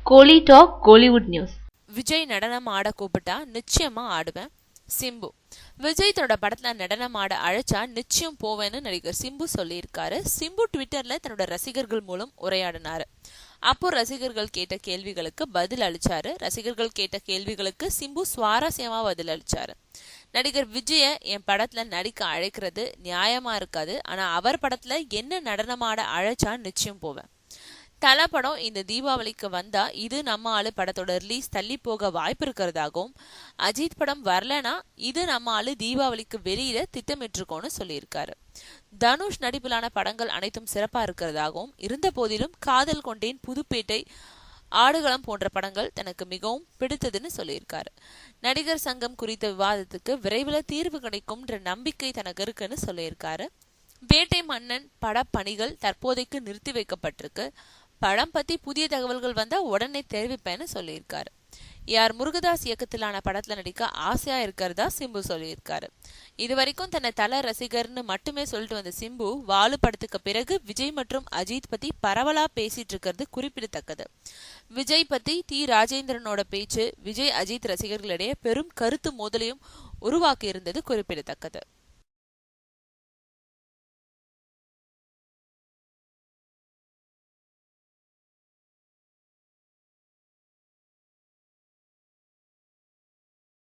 கோலி talk Kollywood news. Vijay நடனம் ஆட கூப்பிட்டா நிச்சயமா ஆடுவேன். சிம்பு. விஜய் தன்னோட படத்துல நடனம் ஆட அழைச்சா நிச்சயம் போவேன்னு நடிகர் சிம்பு சொல்லியிருக்காரு. சிம்பு ட்விட்டர்ல தன்னோட ரசிகர்கள் மூலம் உரையாடினாரு. அப்போ ரசிகர்கள் கேட்ட கேள்விகளுக்கு பதில் அளிச்சாரு. ரசிகர்கள் கேட்ட கேள்விகளுக்கு சிம்பு சுவாரஸ்யமா பதில் அளிச்சாரு. நடிகர் விஜய என் படத்துல நடிக்க அழைக்கிறது நியாயமா இருக்காது. ஆனா அவர் படத்துல என்ன நடனமாட அழைச்சா நிச்சயம் போவேன். தல படம் இந்த தீபாவளிக்கு வந்தா இது நம்ம ஆளு படத்தோட ரிலீஸ் தள்ளி போக வாய்ப்பு இருக்கிறதாகவும், அஜித் படம் வரலனா இது நம்ம ஆளு தீபாவளிக்கு வெளியில திட்டமிட்டிருக்கோம்னு சொல்லியிருக்காரு. தனுஷ் நடிப்பிலான படங்கள் அனைத்தும் சிறப்பா இருக்கிறதாகவும், இருந்த போதிலும் காதல் கொண்டேன், புதுப்பேட்டை, ஆடுகளம் போன்ற படங்கள் தனக்கு மிகவும் பிடித்ததுன்னு சொல்லியிருக்காரு. நடிகர் சங்கம் குறித்த விவாதத்துக்கு விரைவில் தீர்வு கிடைக்கும்ன்ற நம்பிக்கை தனக்கு இருக்குன்னு சொல்லியிருக்காரு. வேட்டை மன்னன் பட பணிகள் தற்போதைக்கு நிறுத்தி வைக்கப்பட்டிருக்கு. படம் பத்தி புதிய தகவல்கள் வந்தா உடனே தெரிவிப்பேன்னு சொல்லியிருக்காரு. யார் முருகதாஸ் இயக்கத்திலான படத்துல நடிக்க ஆசையா இருக்கிறதா சிம்பு சொல்லியிருக்காரு. இது வரைக்கும் தன்னை தல ரசிகர்னு மட்டுமே சொல்லிட்டு வந்த சிம்பு வாலு படத்துக்கு பிறகு விஜய் மற்றும் அஜித் பத்தி பரவலா பேசிட்டு இருக்கிறது குறிப்பிடத்தக்கது. விஜய் பத்தி டி ராஜேந்திரனோட பேச்சு விஜய் அஜித் ரசிகர்களிடையே பெரும் கருத்து மோதலையும் உருவாக்கி இருந்தது குறிப்பிடத்தக்கது.